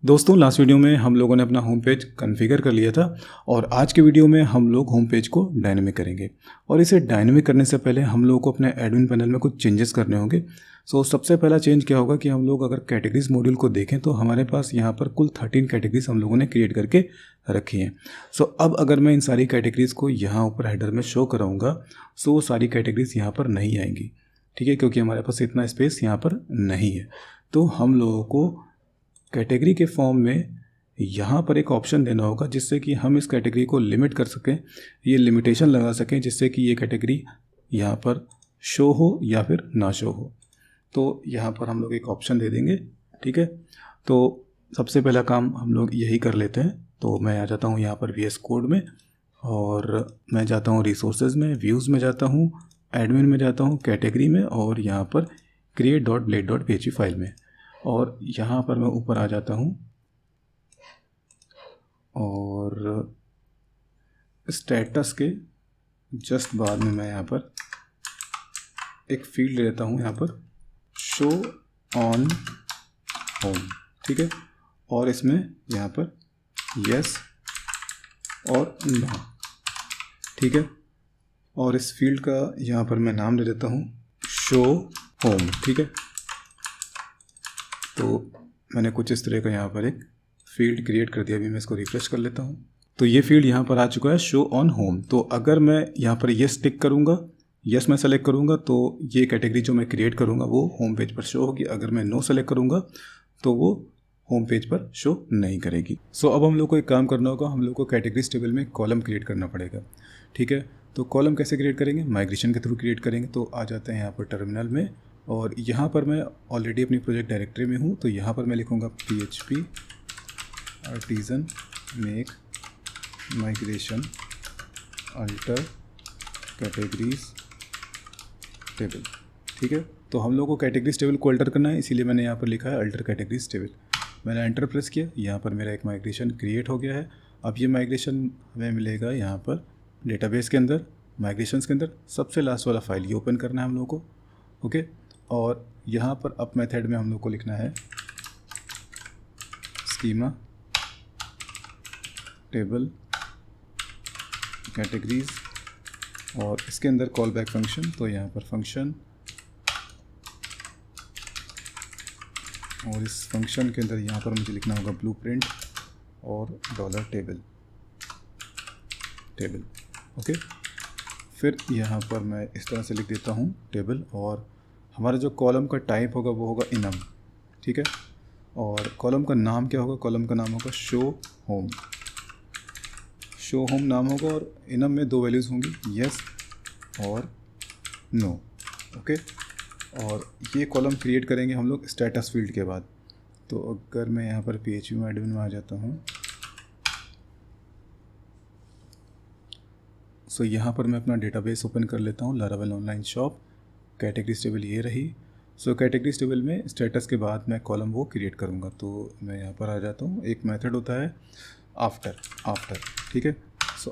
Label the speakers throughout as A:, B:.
A: दोस्तों last video में हम लोगों ने अपना होम पेज कॉन्फ़िगर कर लिया था और आज के वीडियो में हम लोग होम पेज को डायनेमिक करेंगे। और इसे डायनेमिक करने से पहले हम लोगों को अपने एडमिन पैनल में कुछ चेंजेस करने होंगे। सबसे पहला चेंज क्या होगा कि हम लोग अगर कैटेगरीज मॉड्यूल को देखें तो हमारे पास यहाँ पर कुल 13 कैटेगरीज हम लोगों ने क्रिएट करके रखी हैं। अब अगर मैं इन सारी कैटेगरीज़ को यहाँ ऊपर हेडर में शो कराऊँगा वो सारी कैटेगरीज यहाँ पर नहीं आएंगी, ठीक है, क्योंकि हमारे पास इतना स्पेस यहाँ पर नहीं है। तो हम लोगों को कैटेगरी के फॉर्म में यहाँ पर एक ऑप्शन देना होगा जिससे कि हम इस कैटेगरी को लिमिट कर सकें, ये लिमिटेशन लगा सकें जिससे कि ये कैटेगरी यहाँ पर शो हो या फिर ना शो हो। तो यहाँ पर हम लोग एक ऑप्शन दे देंगे, ठीक है। तो सबसे पहला काम हम लोग यही कर लेते हैं। तो मैं आ जाता हूँ यहाँ पर VS कोड में और मैं जाता हूँ रिसोर्सेज में, व्यूज़ में जाता हूँ, एडमिन में जाता हूँ, कैटेगरी में और यहाँ पर create.blade.php फाइल में, और यहाँ पर मैं ऊपर आ जाता हूँ और स्टेटस के जस्ट बाद में मैं यहाँ पर एक फील्ड लेता हूँ, यहाँ पर शो ऑन होम, ठीक है। और इसमें यहाँ पर यस और नो, ठीक है। और इस फील्ड का यहाँ पर मैं नाम दे देता हूँ शो होम, ठीक है। तो मैंने कुछ इस तरह का यहाँ पर एक फील्ड क्रिएट कर दिया। अभी मैं इसको रिफ्रेश कर लेता हूँ तो ये फील्ड यहाँ पर आ चुका है, शो ऑन होम। तो अगर मैं यहाँ पर येस टिक करूँगा, येस मैं सेलेक्ट करूँगा तो ये कैटेगरी जो मैं क्रिएट करूँगा वो होम पेज पर शो होगी। अगर मैं नो सेलेक्ट करूँगा तो वो होम पेज पर शो नहीं करेगी। अब हम लोग को एक काम करना होगा, हम लोग को कैटेगरीज टेबल में कॉलम क्रिएट करना पड़ेगा, ठीक है। तो कॉलम कैसे क्रिएट करेंगे? माइग्रेशन के थ्रू क्रिएट करेंगे। तो आ जाते हैं यहाँ पर टर्मिनल में और यहाँ पर मैं ऑलरेडी अपनी प्रोजेक्ट डायरेक्टरी में हूँ। तो यहाँ पर मैं लिखूँगा PHP artisan make migration alter categories table, ठीक है। तो हम लोग को कैटेगरीज टेबल को अल्टर करना है, इसीलिए मैंने यहाँ पर लिखा है अल्टर कैटेगरीज टेबल। मैंने एंटर प्रेस किया, यहाँ पर मेरा एक माइग्रेशन क्रिएट हो गया है। अब ये माइग्रेशन हमें मिलेगा यहाँ पर डेटाबेस के अंदर, माइग्रेशंस के अंदर सबसे लास्ट वाला फाइल ये ओपन करना है हम लोग को, ओके। और यहाँ पर अप मेथड में हम लोग को लिखना है स्कीमा टेबल कैटेगरीज और इसके अंदर कॉल बैक फंक्शन। तो यहाँ पर फंक्शन और इस फंक्शन के अंदर यहाँ पर मुझे लिखना होगा ब्लूप्रिंट और $टेबल, ओके। फिर यहाँ पर मैं इस तरह से लिख देता हूँ टेबल, और हमारा जो कॉलम का टाइप होगा वो होगा इनम, ठीक है। और कॉलम का नाम क्या होगा? कॉलम का नाम होगा शो होम, नाम होगा। और इनम में 2 वैल्यूज़ होंगी, यस और नो, ओके। और ये कॉलम क्रिएट करेंगे हम लोग स्टेटस फील्ड के बाद। तो अगर मैं यहाँ पर PHP में एडमिन में आ जाता हूँ यहाँ पर मैं अपना डेटाबेस ओपन कर लेता हूँ, Laravel online shop. Categories table ये रही। कैटेगरीज टेबल में स्टेटस के बाद मैं कॉलम वो क्रिएट करूँगा। तो मैं यहाँ पर आ जाता हूँ, एक मेथड होता है आफ्टर, ठीक है।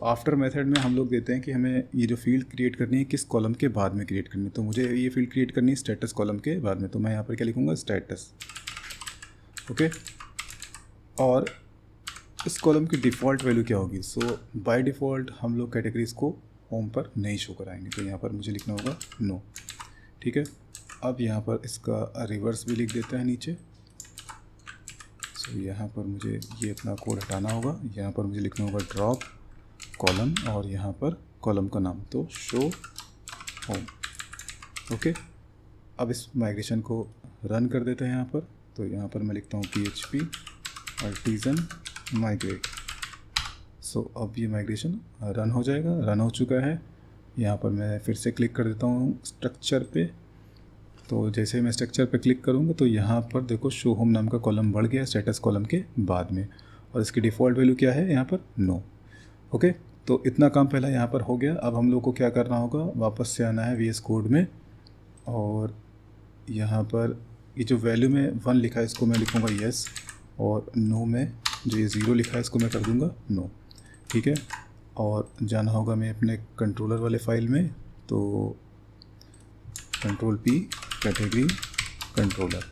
A: आफ्टर मेथड में हम लोग देते हैं कि हमें ये जो फील्ड क्रिएट करनी है किस कॉलम के बाद में क्रिएट करनी है। तो मुझे ये फील्ड क्रिएट करनी है स्टेटस कॉलम के बाद में। तो मैं यहाँ पर क्या लिखूँगा? Status, okay. और इस कॉलम की डिफ़ॉल्ट वैल्यू क्या होगी? बाय डिफ़ॉल्ट हम लोग कैटेगरीज को होम पर नहीं शो कराएंगे। तो यहाँ पर मुझे लिखना होगा नो, ठीक है। अब यहाँ पर इसका रिवर्स भी लिख देते हैं नीचे। यहाँ पर मुझे ये अपना कोड हटाना होगा। यहाँ पर मुझे लिखना होगा ड्रॉप कॉलम और यहाँ पर कॉलम का नाम तो शो होम, ओके। अब इस माइग्रेशन को रन कर देते हैं यहाँ पर। तो यहाँ पर मैं लिखता हूँ PHP आर्टिजन माइग्रेट। अब ये माइग्रेशन रन हो जाएगा, रन हो चुका है। यहाँ पर मैं फिर से क्लिक कर देता हूँ स्ट्रक्चर पे। तो जैसे मैं स्ट्रक्चर पे क्लिक करूँगा तो यहाँ पर देखो शो होम नाम का कॉलम बढ़ गया स्टेटस कॉलम के बाद में, और इसकी डिफ़ॉल्ट वैल्यू क्या है यहाँ पर? No, okay. तो इतना काम पहला यहाँ पर हो गया। अब हम लोग को क्या करना होगा? वापस से आना है VS कोड में और यहाँ पर ये जो वैल्यू में 1 लिखा है इसको मैं लिखूँगा यस, और नो में जो ये 0 लिखा है इसको मैं कर दूँगा नो, ठीक है। और जाना होगा मैं अपने कंट्रोलर वाले फाइल में। तो Ctrl+P कैटेगरी कंट्रोलर,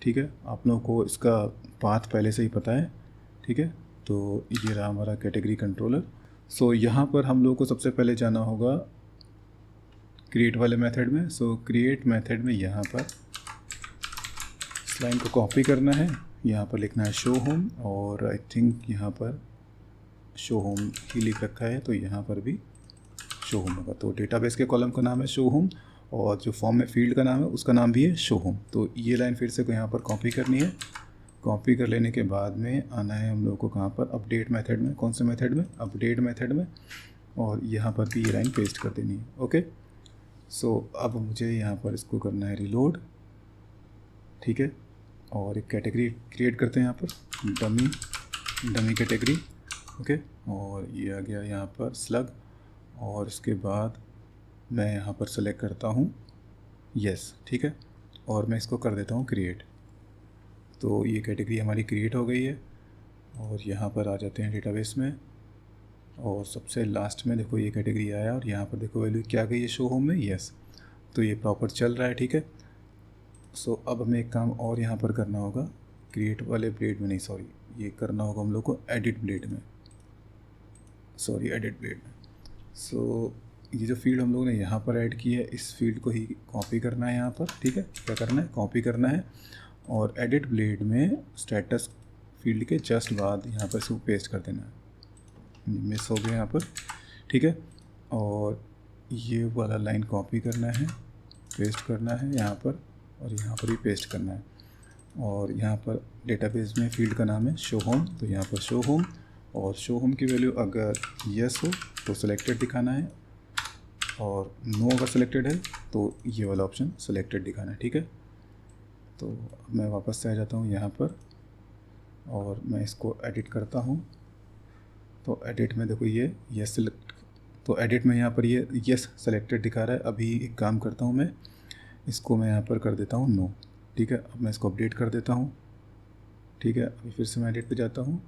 A: ठीक है, आप लोगों को इसका पाथ पहले से ही पता है, ठीक है। तो ये रहा हमारा कैटेगरी कंट्रोलर। सो यहाँ पर हम लोगों को सबसे पहले जाना होगा क्रिएट वाले मेथड में। सो क्रिएट मेथड में यहाँ पर इस लाइन को कॉपी करना है, यहाँ पर लिखना है शो होम, और आई थिंक यहाँ पर शो होम ही लिख रखा है, तो यहाँ पर भी शो होम होगा। तो डेटाबेस के कॉलम का नाम है शो होम, और जो फॉर्म में फील्ड का नाम है उसका नाम भी है शो होम। तो ये लाइन फिर से को यहाँ पर कॉपी करनी है। कॉपी कर लेने के बाद में आना है हम लोगों को कहाँ पर, अपडेट मेथड में। कौन से मेथड में? अपडेट मेथड में। और यहाँ पर भी ये लाइन पेस्ट कर देनी है। ओके, सो अब मुझे यहाँ पर इसको करना है रिलोड, ठीक है। और एक कैटेगरी क्रिएट करते हैं यहाँ पर, डमी कैटेगरी, ओके। और ये आ गया यहाँ पर स्लग, और इसके बाद मैं यहाँ पर सेलेक्ट करता हूँ यस, ठीक है। और मैं इसको कर देता हूँ क्रिएट। तो ये कैटेगरी हमारी क्रिएट हो गई है। और यहाँ पर आ जाते हैं डेटाबेस में, और सबसे लास्ट में देखो ये कैटेगरी आया, और यहाँ पर देखो वैल्यू क्या गई है शो होम में, यस। तो ये प्रॉपर चल रहा है, ठीक है। सो अब हमें एक काम और यहाँ पर करना होगा, क्रिएट वाले ब्लेड में नहीं, सॉरी, ये करना होगा हम लोग को एडिट ब्लेड में, एडिट ब्लेड में। सो ये जो फील्ड हम लोगों ने यहाँ पर ऐड की है, इस फील्ड को ही कॉपी करना है यहाँ पर, ठीक है। क्या करना है? कॉपी करना है, और एडिट ब्लेड में स्टेटस फील्ड के जस्ट बाद यहाँ पर इसको पेस्ट कर देना है। मिस हो गया यहाँ पर, ठीक है। और ये वाला लाइन कॉपी करना है, पेस्ट करना है यहाँ पर, और यहाँ पर भी पेस्ट करना है। और यहाँ पर डेटाबेस में फील्ड का नाम है शो होम, तो यहाँ पर शो होम, और शो होम की वैल्यू अगर यस हो तो सिलेक्टेड दिखाना है, और नो अगर सिलेक्टेड है तो ये वाला ऑप्शन सिलेक्टेड दिखाना है, ठीक है। तो मैं वापस से आ जाता हूँ यहाँ पर, और मैं इसको एडिट करता हूँ। तो एडिट में देखो ये यस सिलेक्ट, तो एडिट में यहाँ पर ये यस सेलेक्टेड दिखा रहा है। अभी एक काम करता हूँ, मैं इसको मैं यहाँ पर कर देता हूँ नो, ठीक है। अब मैं इसको अपडेट कर देता हूँ, ठीक है। अभी फिर से मैं एडिट पे जाता हूँ,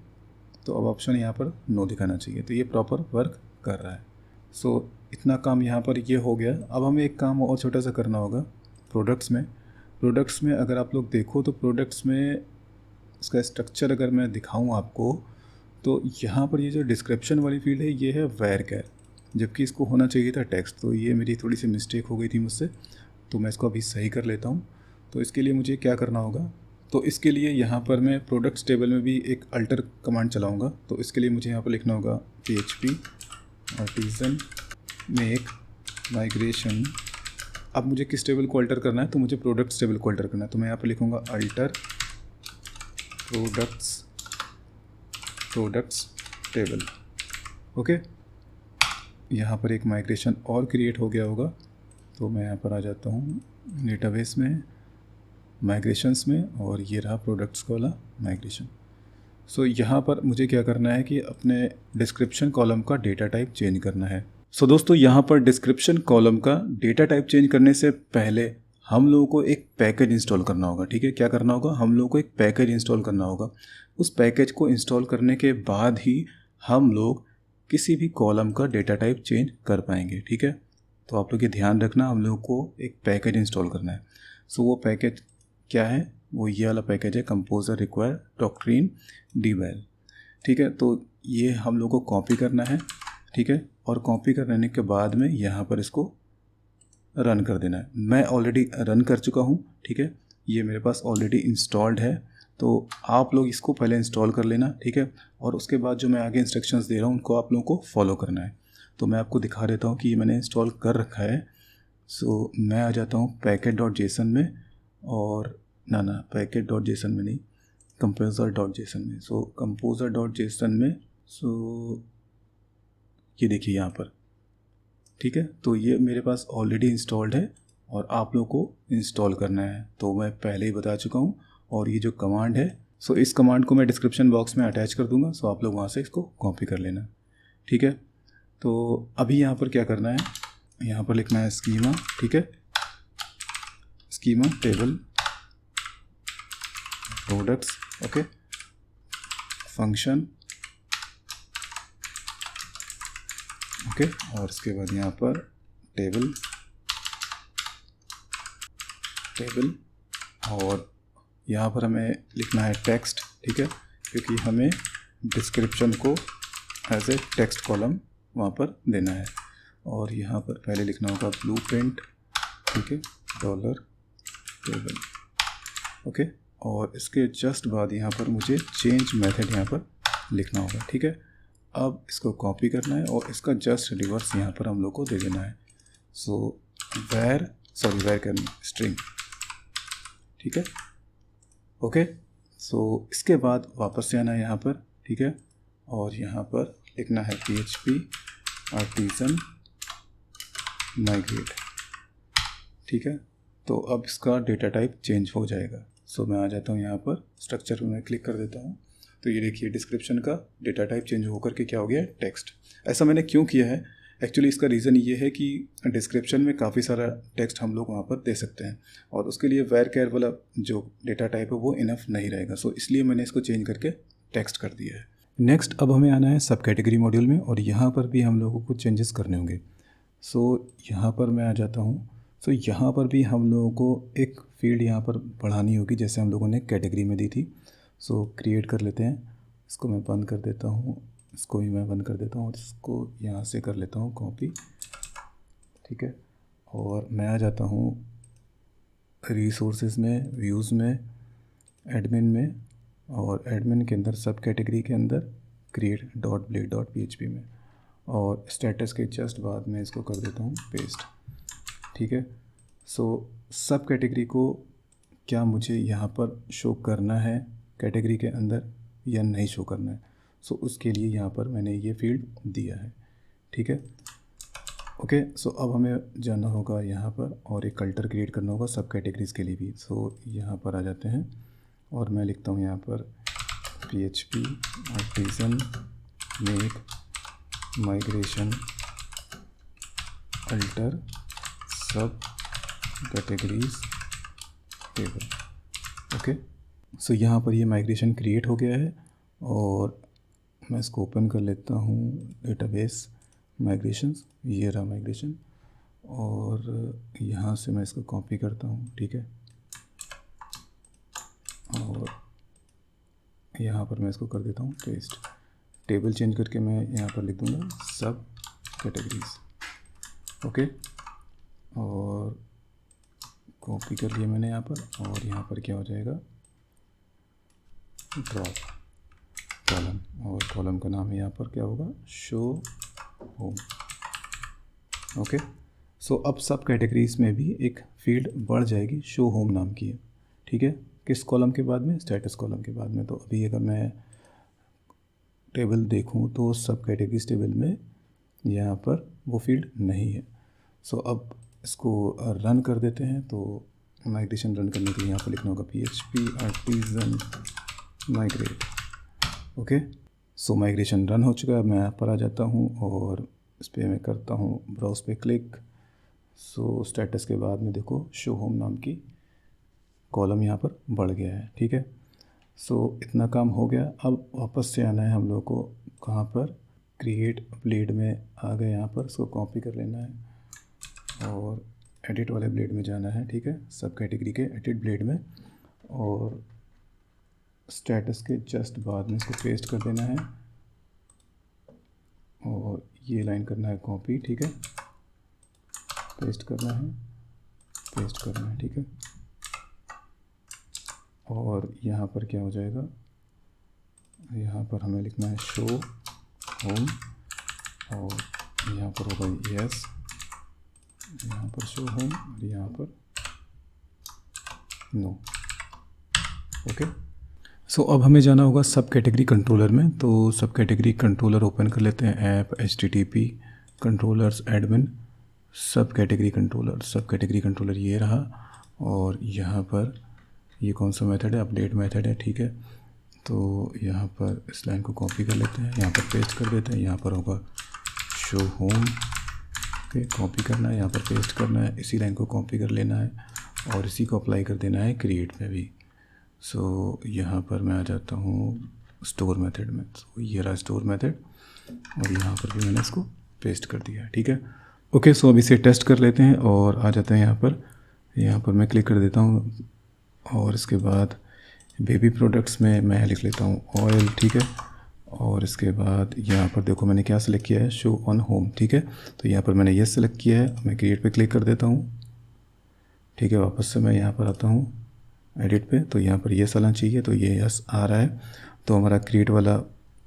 A: तो अब ऑप्शन यहाँ पर नो दिखाना चाहिए, तो ये प्रॉपर वर्क कर रहा है। सो इतना काम यहाँ पर ये हो गया। अब हमें एक काम और छोटा सा करना होगा प्रोडक्ट्स में अगर आप लोग देखो तो प्रोडक्ट्स में इसका स्ट्रक्चर अगर मैं दिखाऊँ आपको, तो यहाँ पर ये जो डिस्क्रिप्शन वाली फील्ड है ये है वेयर कैर, जबकि इसको होना चाहिए था टेक्स्ट। तो ये मेरी थोड़ी सी मिस्टेक हो गई थी मुझसे, तो मैं इसको अभी सही कर लेता हूँ। तो इसके लिए मुझे क्या करना होगा, तो इसके लिए यहाँ पर मैं प्रोडक्ट्स टेबल में भी एक अल्टर कमांड चलाऊँगा। तो इसके लिए मुझे यहाँ पर लिखना होगा PHP आर्टिजन मेक माइग्रेशन। अब मुझे किस टेबल को अल्टर करना है, तो मुझे प्रोडक्ट्स टेबल को अल्टर करना है। तो मैं यहाँ पर लिखूँगा अल्टर प्रोडक्ट्स टेबल, ओके। यहाँ पर एक माइग्रेशन और क्रिएट हो गया होगा। तो मैं यहाँ पर आ जाता हूँ डेटाबेस में, माइग्रेशंस में, और ये रहा प्रोडक्ट्स का वाला माइग्रेशन। सो यहाँ पर मुझे क्या करना है कि अपने डिस्क्रिप्शन कॉलम का डेटा टाइप चेंज करना है। सो दोस्तों, यहाँ पर डिस्क्रिप्शन कॉलम का डेटा टाइप चेंज करने से पहले हम लोगों को एक पैकेज इंस्टॉल करना होगा, ठीक है। क्या करना होगा? हम लोगों को एक पैकेज इंस्टॉल करना होगा। उस पैकेज को इंस्टॉल करने के बाद ही हम लोग किसी भी कॉलम का डेटा टाइप चेंज कर पाएंगे, ठीक है। तो आप लोग ये ध्यान रखना, हम लोग को एक पैकेज इंस्टॉल करना है। सो वो पैकेज क्या है? वो ये वाला पैकेज है, कंपोजर रिक्वायर डॉक्ट्रिन डीवेल, ठीक है। तो ये हम लोग को कॉपी करना है, ठीक है। और कॉपी करने के बाद में यहाँ पर इसको रन कर देना है। मैं ऑलरेडी रन कर चुका हूँ, ठीक है। ये मेरे पास ऑलरेडी इंस्टॉल्ड है, तो आप लोग इसको पहले इंस्टॉल कर लेना, ठीक है। और उसके बाद जो मैं आगे इंस्ट्रक्शंस दे रहा हूँ उनको आप लोगों को फॉलो करना है। तो मैं आपको दिखा देता हूँ कि ये मैंने इंस्टॉल कर रखा है। सो मैं आ जाता हूँ package.json में, और ना package.json में नहीं, composer.json में। सो composer.json में, सो ये देखिए यहाँ पर, ठीक है। तो ये मेरे पास ऑलरेडी इंस्टॉल्ड है, और आप लोगों को इंस्टॉल करना है, तो मैं पहले ही बता चुका हूँ। और ये जो कमांड है, सो इस कमांड को मैं डिस्क्रिप्शन बॉक्स में अटैच कर दूंगा, सो आप लोग वहाँ से इसको कॉपी कर लेना, ठीक है। तो अभी यहाँ पर क्या करना है, यहाँ पर लिखना है स्कीमा, ठीक है। Schema table products, okay, function, okay. और इसके बाद यहाँ पर टेबल और यहाँ पर हमें लिखना है टेक्स्ट, ठीक है, क्योंकि हमें डिस्क्रिप्शन को एज ए टेक्स्ट कॉलम वहाँ पर देना है। और यहाँ पर पहले लिखना होगा ब्लूप्रिंट, ठीक है, डॉलर टेबल, ओके। और इसके जस्ट बाद यहाँ पर मुझे चेंज मेथड यहाँ पर लिखना होगा, ठीक है। अब इसको कॉपी करना है और इसका जस्ट रिवर्स यहाँ पर हम लोग को दे देना है। सो वेर करना स्ट्रिंग, ठीक है, ओके। सो इसके बाद वापस से आना है यहाँ पर, ठीक है, और यहाँ पर लिखना है PHP आर्टिसन माइग्रेट, ठीक है। तो अब इसका डेटा टाइप चेंज हो जाएगा। सो मैं आ जाता हूँ यहाँ पर स्ट्रक्चर में क्लिक कर देता हूँ, तो ये देखिए डिस्क्रिप्शन का डेटा टाइप चेंज होकर के क्या हो गया, टेक्स्ट। ऐसा मैंने क्यों किया है, एक्चुअली इसका रीज़न ये है कि डिस्क्रिप्शन में काफ़ी सारा टेक्स्ट हम लोग वहाँ पर दे सकते हैं और उसके लिए वेर केयर वाला जो डेटा टाइप है वो इनफ नहीं रहेगा। सो इसलिए मैंने इसको चेंज करके टेक्स्ट कर दिया है। नेक्स्ट अब हमें आना है सब कैटेगरी मॉड्यूल में और यहाँ पर भी हम लोगों को चेंजेस करने होंगे। सो यहाँ पर मैं आ जाता हूँ। सो यहाँ पर भी हम लोगों को एक फील्ड यहाँ पर बढ़ानी होगी, जैसे हम लोगों ने कैटेगरी में दी थी। सो क्रिएट कर लेते हैं, इसको मैं बंद कर देता हूँ, इसको भी मैं बंद कर देता हूँ और इसको यहाँ से कर लेता हूँ कॉपी, ठीक है। और मैं आ जाता हूँ रिसोर्सेज में, व्यूज़ में, एडमिन में, और एडमिन के अंदर सब कैटेगरी के अंदर create.blade.php में, और स्टेटस के जस्ट बाद में इसको कर देता हूँ पेस्ट, ठीक है। सो सब कैटेगरी को क्या मुझे यहाँ पर शो करना है कैटेगरी के अंदर या नहीं शो करना है, सो उसके लिए यहाँ पर मैंने ये फील्ड दिया है, ठीक है, ओके। सो अब हमें जाना होगा यहाँ पर और एक कल्टर क्रिएट करना होगा सब कैटेगरीज़ के लिए भी। सो यहाँ पर आ जाते हैं और मैं लिखता हूँ यहाँ पर PHP artisan make migration alter सब कैटेगरीज टेबल, ओके। सो यहाँ पर ये माइग्रेशन क्रिएट हो गया है और मैं इसको ओपन कर लेता हूँ, डेटाबेस माइग्रेशंस, ये रहा माइग्रेशन, और यहाँ से मैं इसको कॉपी करता हूँ, ठीक है, और यहाँ पर मैं इसको कर देता हूँ पेस्ट। टेबल चेंज करके मैं यहाँ पर लिख दूँगा सब कैटेगरीज, ओके, और कॉपी कर लिया मैंने यहाँ पर, और यहाँ पर क्या हो जाएगा, ड्रॉप कॉलम, और कॉलम का नाम यहाँ पर क्या होगा, शो होम, ओके। सो अब सब कैटेगरीज में भी एक फील्ड बढ़ जाएगी, शो होम नाम की है, ठीक है। किस कॉलम के बाद में, स्टेटस कॉलम के बाद में। तो अभी अगर मैं टेबल देखूँ तो सब कैटेगरीज टेबल में यहाँ पर वो फील्ड नहीं है। सो अब इसको रन कर देते हैं। तो माइग्रेशन रन करने के लिए यहाँ पर लिखना होगा PHP आर्टिसन माइग्रेट, ओके। सो माइग्रेशन रन हो चुका है। मैं यहाँ पर आ जाता हूँ और इस पर मैं करता हूँ ब्राउज पे क्लिक। सो स्टेटस के बाद में देखो शो होम नाम की कॉलम यहाँ पर बढ़ गया है, ठीक है। सो इतना काम हो गया। अब वापस से आना है हम लोग को, कहाँ पर, क्रिएट ब्लेड में आ गए, यहाँ पर इसको कॉपी कर लेना है और एडिट वाले ब्लेड में जाना है, ठीक है, सब कैटेगरी के एडिट ब्लेड में, और स्टेटस के जस्ट बाद में इसको पेस्ट कर देना है और ये लाइन करना है कॉपी, ठीक है, पेस्ट करना है, ठीक है। और यहाँ पर क्या हो जाएगा, यहाँ पर हमें लिखना है शो होम, और यहाँ पर होगा यस, यहाँ पर शो होम और यहाँ पर नो, ओके। सो अब हमें जाना होगा सब कैटेगरी कंट्रोलर में। तो सब कैटेगरी कंट्रोलर ओपन कर लेते हैं, ऐप HTTP कंट्रोलर्स एडमिन सब कैटेगरी कंट्रोलर ये रहा। और यहाँ पर ये कौन सा मेथड है, अपडेट मेथड है, ठीक है। तो यहाँ पर इस लाइन को कॉपी कर लेते हैं, यहाँ पर पेस्ट कर देते हैं, यहाँ पर होगा शो होम पे कॉपी करना है, यहाँ पर पेस्ट करना है, इसी लाइन को कॉपी कर लेना है और इसी को अप्लाई कर देना है क्रिएट में भी। सो यहाँ पर मैं आ जाता हूँ स्टोर मेथड में। तो ये रहा स्टोर मेथड और यहाँ पर भी मैंने इसको पेस्ट कर दिया, ठीक है, ओके। सो अब इसे टेस्ट कर लेते हैं और आ जाते हैं यहाँ पर मैं क्लिक कर देता हूँ और इसके बाद बेबी प्रोडक्ट्स में मैं लिख लेता हूँ ऑयल, ठीक है। और इसके बाद यहाँ पर देखो मैंने क्या सेलेक्ट किया है, शो ऑन होम, ठीक है। तो यहाँ पर मैंने येस सेलेक्ट किया है, मैं क्रिएट पे क्लिक कर देता हूँ, ठीक है। वापस से मैं यहाँ पर आता हूँ एडिट पे, तो यहाँ पर येस आना चाहिए, तो ये यस आ रहा है। तो हमारा क्रिएट वाला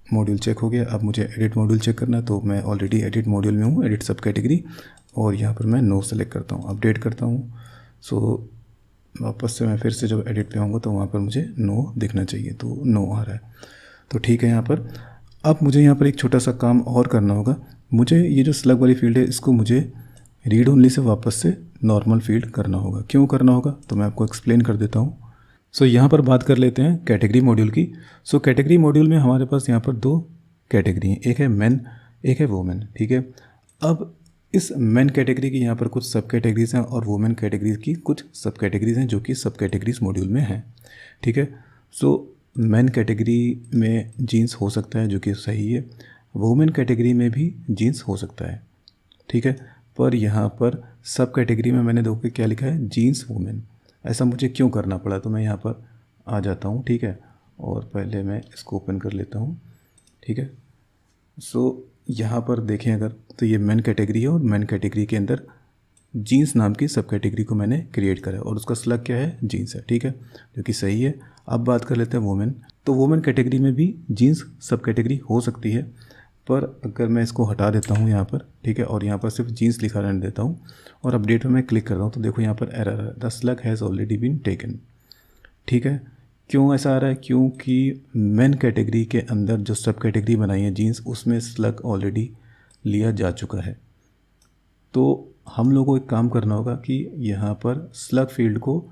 A: मॉड्यूल चेक हो गया। अब मुझे एडिट मॉड्यूल चेक करना है, तो मैं ऑलरेडी एडिट मॉड्यूल में हूँ, एडिट सब कैटेगरी, और यहाँ पर मैं नो सेलेक्ट करता हूँ, अपडेट करता हूँ। सो वापस से मैं फिर से जब एडिट पे आऊँगा तो वहाँ पर मुझे नो दिखना चाहिए, तो नो आ रहा है। तो ठीक है यहाँ पर। अब मुझे यहाँ पर एक छोटा सा काम और करना होगा। मुझे ये जो स्लग वाली फील्ड है इसको मुझे रीड ओनली से वापस से नॉर्मल फील्ड करना होगा। क्यों करना होगा तो मैं आपको एक्सप्लेन कर देता हूँ। सो यहाँ पर बात कर लेते हैं कैटेगरी मॉड्यूल की। सो कैटेगरी मॉड्यूल में हमारे पास यहाँ पर दो कैटेगरी हैं, एक है मेन, एक है वोमेन, ठीक है। अब इस मेन कैटेगरी की यहाँ पर कुछ सब कैटेगरीज़ हैं और वुमेन कैटेगरीज की कुछ सब कैटेगरीज़ हैं जो कि सब कैटेगरीज मॉड्यूल में हैं, ठीक है। सो मेन कैटेगरी में जीन्स हो सकता है जो कि सही है, वुमेन कैटेगरी में भी जीन्स हो सकता है, ठीक है। पर यहाँ पर सब कैटेगरी में मैंने देखो क्या लिखा है, जीन्स वुमेन। ऐसा मुझे क्यों करना पड़ा, तो मैं यहाँ पर आ जाता हूँ, ठीक है। और पहले मैं इसको ओपन कर लेता हूँ, ठीक है। सो यहाँ पर देखें अगर, तो ये मेन कैटेगरी है और मेन कैटेगरी के अंदर जीन्स नाम की सब कैटेगरी को मैंने क्रिएट करा है और उसका स्लग क्या है, जीन्स है, ठीक है, जो कि सही है। अब बात कर लेते हैं वुमेन। तो वुमेन कैटेगरी में भी जीन्स सब कैटेगरी हो सकती है, पर अगर मैं इसको हटा देता हूँ यहाँ पर, ठीक है, और यहाँ पर सिर्फ जीन्स लिखा रहने देता हूँ और अपडेट में मैं क्लिक कर रहा हूँ, तो देखो यहाँ पर एरर है, the slug has already been taken, ठीक है। क्यों ऐसा आ रहा है, क्योंकि मेन कैटेगरी के अंदर जो सब कैटेगरी बनाई है जीन्स, उसमें स्लग ऑलरेडी लिया जा चुका है। तो हम लोगों को एक काम करना होगा कि यहाँ पर स्लग फील्ड को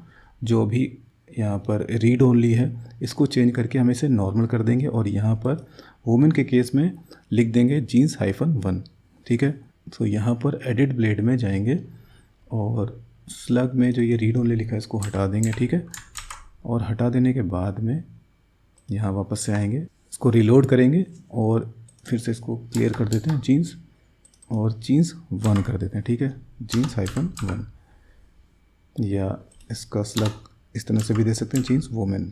A: जो भी यहाँ पर रीड ओनली है इसको चेंज करके हम इसे नॉर्मल कर देंगे और यहाँ पर वुमेन के केस में लिख देंगे जीन्स -1, ठीक है। तो यहाँ पर एडिट ब्लेड में जाएंगे और स्लग में जो ये रीड ओनली लिखा है इसको हटा देंगे, ठीक है। और हटा देने के बाद में यहाँ वापस से आएंगे, इसको रिलोड करेंगे और फिर से इसको क्लियर कर देते हैं जीन्स और जीन्स 1 कर देते हैं, ठीक है, जीन्स -1। या इसका स्लग इस तरह से भी दे सकते हैं, जीन्स वुमेन,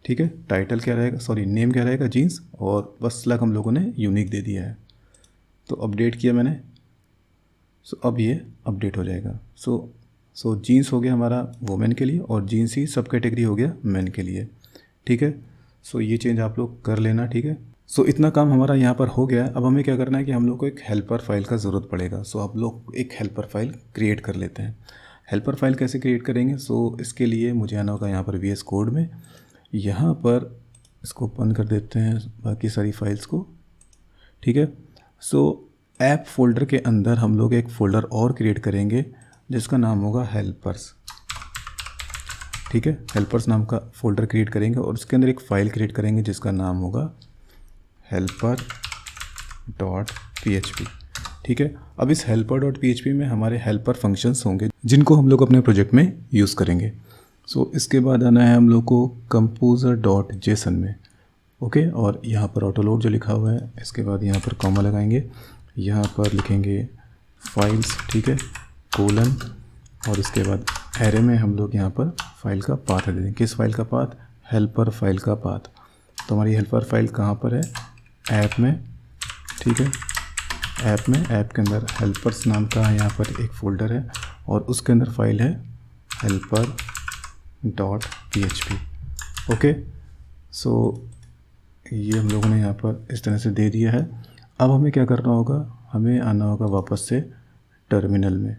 A: ठीक है। टाइटल क्या रहेगा, सॉरी नेम क्या रहेगा, जीन्स, और बस स्लग हम लोगों ने यूनिक दे दिया है। तो अपडेट किया मैंने, सो अब ये अपडेट हो जाएगा। सो जीन्स हो गया हमारा वुमेन के लिए और जीन्स ही सब कैटेगरी हो गया मेन के लिए, ठीक है। सो ये चेंज आप लोग कर लेना, ठीक है। सो इतना काम हमारा यहाँ पर हो गया है। अब हमें क्या करना है कि हम लोग को एक हेल्पर फाइल का ज़रूरत पड़ेगा। सो आप लोग एक हेल्पर फाइल क्रिएट कर लेते हैं। हेल्पर फाइल कैसे क्रिएट करेंगे, सो इसके लिए मुझे आना होगा यहाँ पर VS कोड में, यहाँ पर इसको ओपन कर देते हैं बाकी सारी फाइल्स को, ठीक है। सो ऐप फोल्डर के अंदर हम लोग एक फ़ोल्डर और क्रिएट करेंगे जिसका नाम होगा हेल्पर्स, ठीक है। हेल्पर्स नाम का फ़ोल्डर क्रिएट करेंगे और उसके अंदर एक फ़ाइल क्रिएट करेंगे जिसका नाम होगा helper.php, ठीक है। अब इस helper.php में हमारे हेल्पर फंक्शंस होंगे जिनको हम लोग अपने प्रोजेक्ट में यूज़ करेंगे। सो इसके बाद आना है हम लोग को composer.json में, ओके। और यहाँ पर ऑटोलोड जो लिखा हुआ है, इसके बाद यहाँ पर कॉमा लगाएंगे, यहाँ पर लिखेंगे फाइल्स, ठीक है, कोलन, और इसके बाद एरे में हम लोग यहाँ पर फाइल का पाथ दे देंगे। किस फाइल का पाथ, हेल्पर फाइल का पाथ। तो हमारी हेल्पर फाइल कहाँ पर है, ऐप में, ठीक है, ऐप में, ऐप के अंदर हेल्पर्स नाम का यहाँ पर एक फ़ोल्डर है और उसके अंदर फाइल है helper.php, ओके। सो ये हम लोगों ने यहाँ पर इस तरह से दे दिया है। अब हमें क्या करना होगा, हमें आना होगा वापस से टर्मिनल में,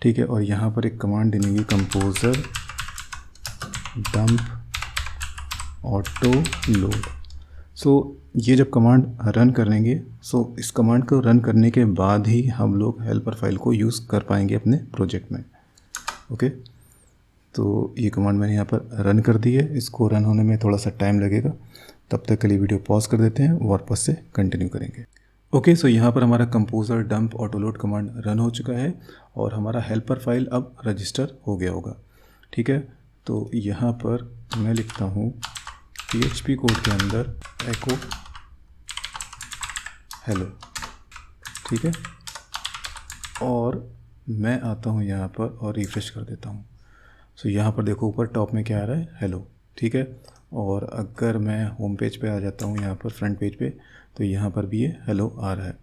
A: ठीक है, और यहाँ पर एक कमांड देनी होगी कंपोजर डंप ऑटो लोड। सो ये जब कमांड रन करेंगे, सो इस कमांड को रन करने के बाद ही हम लोग हेल्पर फाइल को यूज़ कर पाएंगे अपने प्रोजेक्ट में, ओके। तो ये कमांड मैंने यहाँ पर रन कर दी है, इसको रन होने में थोड़ा सा टाइम लगेगा, तब तक के लिए वीडियो पॉज कर देते हैं, वापस से कंटिन्यू करेंगे, ओके। सो यहाँ पर हमारा composer dump autoload command run हो चुका है और हमारा हेल्पर फाइल अब रजिस्टर हो गया होगा, ठीक है। तो यहाँ पर मैं लिखता हूँ PHP कोड के अंदर एको हेलो, ठीक है, और मैं आता हूँ यहाँ पर और रिफ्रेश कर देता हूँ। सो यहाँ पर देखो ऊपर टॉप में क्या आ रहा है, हेलो, ठीक है। और अगर मैं होम पेज पे आ जाता हूँ यहाँ पर फ्रंट पेज पे, तो यहाँ पर भी ये हेलो आ रहा है,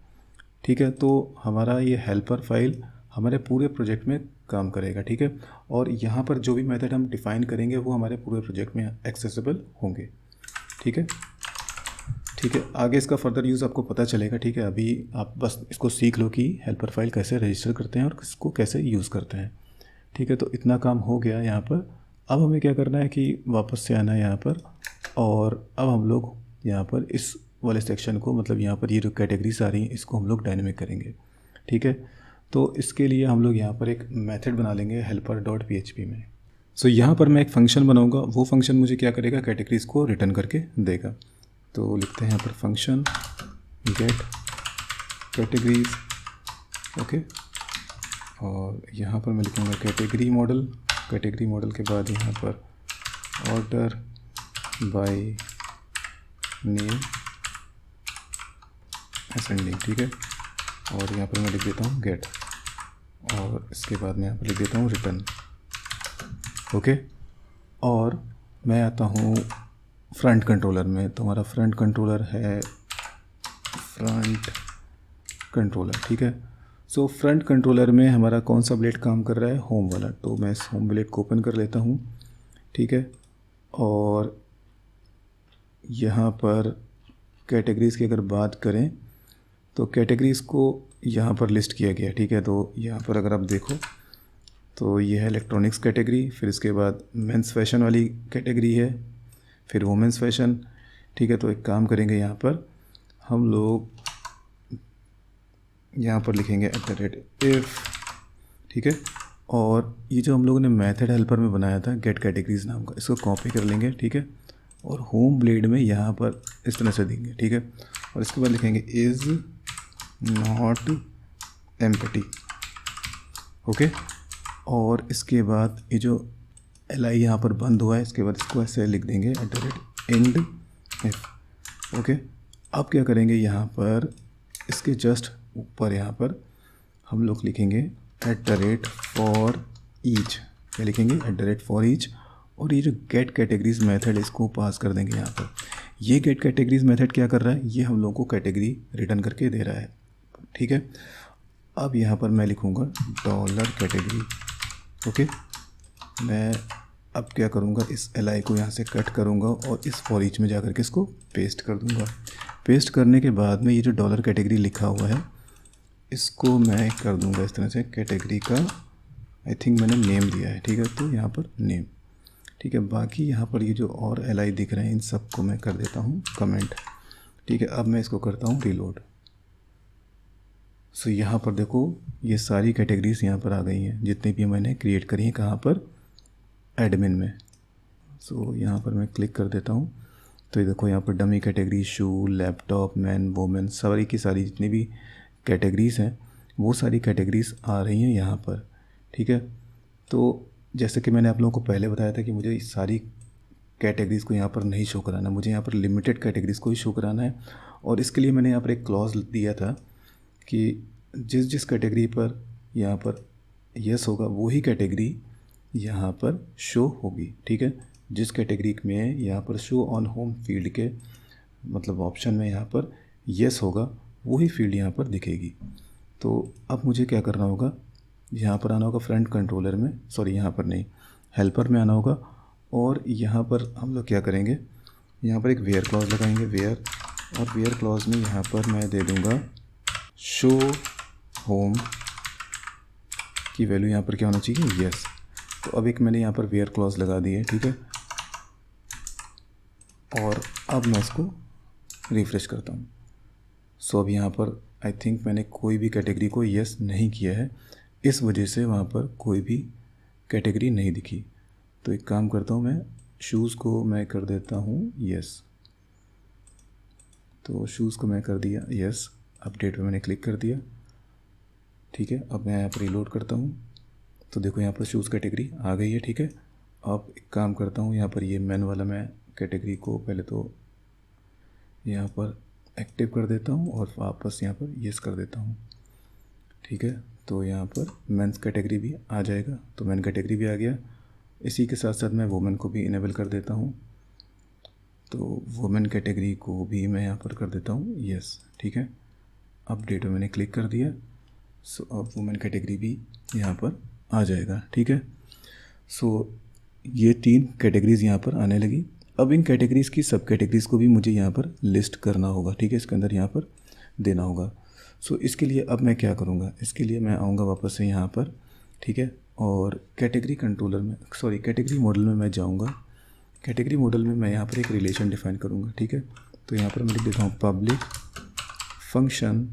A: ठीक है। तो हमारा ये हेल्पर फाइल हमारे पूरे प्रोजेक्ट में काम करेगा, ठीक है। और यहाँ पर जो भी मेथड हम डिफ़ाइन करेंगे वो हमारे पूरे प्रोजेक्ट में एक्सेसिबल होंगे, ठीक है। ठीक है, आगे इसका फर्दर यूज़ आपको पता चलेगा, ठीक है। अभी आप बस इसको सीख लो कि हेल्पर फाइल कैसे रजिस्टर करते हैं और इसको कैसे यूज़ करते हैं, ठीक है। तो इतना काम हो गया यहाँ पर। अब हमें क्या करना है कि वापस से आना है यहाँ पर, और अब हम लोग यहाँ पर इस वाले सेक्शन को, मतलब यहाँ पर ये जो कैटेगरीज आ रही हैं इसको हम लोग डायनेमिक करेंगे, ठीक है। तो इसके लिए हम लोग यहाँ पर एक मेथड बना लेंगे helper.php में। सो यहाँ पर मैं एक फ़ंक्शन बनाऊँगा, वो फंक्शन मुझे क्या करेगा, कैटेगरीज को रिटर्न करके देगा। तो लिखते हैं यहाँ पर फंक्शन गेट कैटेगरीज, ओके। और यहाँ पर मैं लिखूँगा कैटेगरी मॉडल, कैटेगरी मॉडल के बाद यहाँ पर ऑर्डर बाय नेम असेंडिंग, ठीक है। और यहाँ पर मैं लिख देता हूँ गेट, और इसके बाद मैं यहाँ पर लिख देता हूँ रिटर्न, ओके। और मैं आता हूँ फ्रंट कंट्रोलर में। तो हमारा फ्रंट कंट्रोलर है फ्रंट कंट्रोलर, ठीक है। सो फ्रंट कंट्रोलर में हमारा कौन सा ब्लेड काम कर रहा है, होम वाला। तो मैं इस होम ब्लेड को ओपन कर लेता हूँ, ठीक है। और यहाँ पर कैटेगरीज की अगर बात करें तो कैटेगरीज़ को यहाँ पर लिस्ट किया गया, ठीक है। तो यहाँ पर अगर आप देखो तो ये है इलेक्ट्रॉनिक्स कैटेगरी, फिर इसके बाद मेंस फैशन वाली कैटेगरी है, फिर वुमेंस फैशन, ठीक है। तो एक काम करेंगे, यहाँ पर हम लोग यहाँ पर लिखेंगे @if, ठीक है। और ये जो हम लोगों ने मेथड हेल्पर में बनाया था गेट कैटेगरीज नाम का, इसको कॉपी कर लेंगे, ठीक है। और होम ब्लेड में यहाँ पर इस तरह से देंगे, ठीक है। और इसके बाद लिखेंगे इज़ नॉट एम्प्टी, ओके। और इसके बाद ये जो li यहाँ पर बंद हुआ है, इसके बाद इसको ऐसे लिख देंगे @end if, ओके। अब क्या करेंगे, यहाँ पर इसके जस्ट ऊपर यहाँ पर हम लोग लिखेंगे @for each, क्या लिखेंगे @for each। और ये जो गेट कैटेगरीज मेथड इसको पास कर देंगे यहाँ पर। ये गेट कैटेगरीज मेथड क्या कर रहा है, ये हम लोगों को कैटेगरी रिटर्न करके दे रहा है, ठीक है। अब यहाँ पर मैं लिखूँगा $कैटेगरी, ओके। मैं अब क्या करूँगा, इस li को यहाँ से कट करूँगा और इस फॉर ईच में जाकर के इसको पेस्ट कर दूँगा। पेस्ट करने के बाद में ये जो $कैटेगरी लिखा हुआ है इसको मैं कर दूँगा इस तरह से, कैटेगरी का आई थिंक मैंने नेम दिया है, ठीक है। तो यहाँ पर नेम, ठीक है। बाकी यहाँ पर ये जो और li दिख रहे हैं इन सब को मैं कर देता हूँ कमेंट, ठीक है। अब मैं इसको करता हूँ रीलोड। सो यहाँ पर देखो ये सारी कैटेगरीज यहाँ पर आ गई हैं जितनी भी मैंने क्रिएट करी हैं, कहाँ पर, एडमिन में। सो यहाँ पर मैं क्लिक कर देता हूँ तो ये देखो यहाँ पर डमी कैटेगरी, शू, लैपटॉप, मैन, वोमेन, सारी की सारी जितनी भी कैटेगरीज़ हैं वो सारी कैटेगरीज़ आ रही हैं यहाँ पर, ठीक है। तो जैसे कि मैंने आप लोगों को पहले बताया था कि मुझे इस सारी कैटेगरीज़ को यहाँ पर नहीं शो कराना, मुझे यहाँ पर लिमिटेड कैटेगरीज़ को ही शो कराना है। और इसके लिए मैंने यहाँ पर एक क्लॉज दिया था कि जिस जिस कैटेगरी पर यहाँ पर यस होगा वही कैटेगरी यहाँ पर शो होगी, ठीक है। जिस कैटेगरी में यहाँ पर शो ऑन होम फील्ड के मतलब ऑप्शन में यहाँ पर यस होगा वही फील्ड यहाँ पर दिखेगी। तो अब मुझे क्या करना होगा, यहाँ पर आना होगा फ्रंट कंट्रोलर में, सॉरी यहाँ पर नहीं, हेल्पर में आना होगा। और यहाँ पर हम लोग क्या करेंगे, यहाँ पर एक वेयर क्लॉज लगाएंगे, वेयर, और वेयर क्लॉज में यहाँ पर मैं दे दूँगा शो होम की वैल्यू यहाँ पर क्या होना चाहिए, यस। तो अब एक मैंने यहाँ पर वेयर क्लॉज लगा दी है, ठीक है। और अब मैं इसको रिफ़्रेश करता हूँ। सो अब यहाँ पर आई थिंक मैंने कोई भी कैटेगरी को यस नहीं किया है, इस वजह से वहाँ पर कोई भी कैटेगरी नहीं दिखी। तो एक काम करता हूँ, मैं शूज़ को मैं कर देता हूँ यस। तो शूज़ को मैं कर दिया यस, अपडेट पे मैंने क्लिक कर दिया, ठीक है। अब मैं यहाँ पर रीलोड करता हूँ तो देखो यहाँ पर शूज़ कैटेगरी आ गई है, ठीक है। अब एक काम करता हूँ, यहाँ पर ये मैन वाला मैं कैटेगरी को पहले तो यहाँ पर एक्टिव कर देता हूँ और वापस यहाँ पर यस कर देता हूँ, ठीक है। तो यहाँ पर मेंस कैटेगरी भी आ जाएगा, तो मेन कैटेगरी भी आ गया। इसी के साथ साथ मैं वुमेन को भी इनेबल कर देता हूँ। तो वुमेन कैटेगरी को भी मैं यहाँ पर कर देता हूँ यस, ठीक है। अपडेट में मैंने क्लिक कर दिया। सो अब वुमेन कैटेगरी भी यहाँ पर आ जाएगा, ठीक है। सो ये 3 कैटेगरीज़ यहाँ पर आने लगी। अब इन कैटेगरीज़ की सब कैटेगरीज़ को भी मुझे यहाँ पर लिस्ट करना होगा, ठीक है, इसके अंदर यहाँ पर देना होगा। सो इसके लिए अब मैं क्या करूँगा, इसके लिए मैं आऊँगा वापस से यहाँ पर, ठीक है, और कैटेगरी कंट्रोलर में कैटेगरी मॉडल में मैं जाऊँगा। कैटेगरी मॉडल में मैं यहाँ पर एक रिलेशन डिफाइन करूँगा, ठीक है। तो यहाँ पर मैं लिख देता हूँ पब्लिक फंक्शन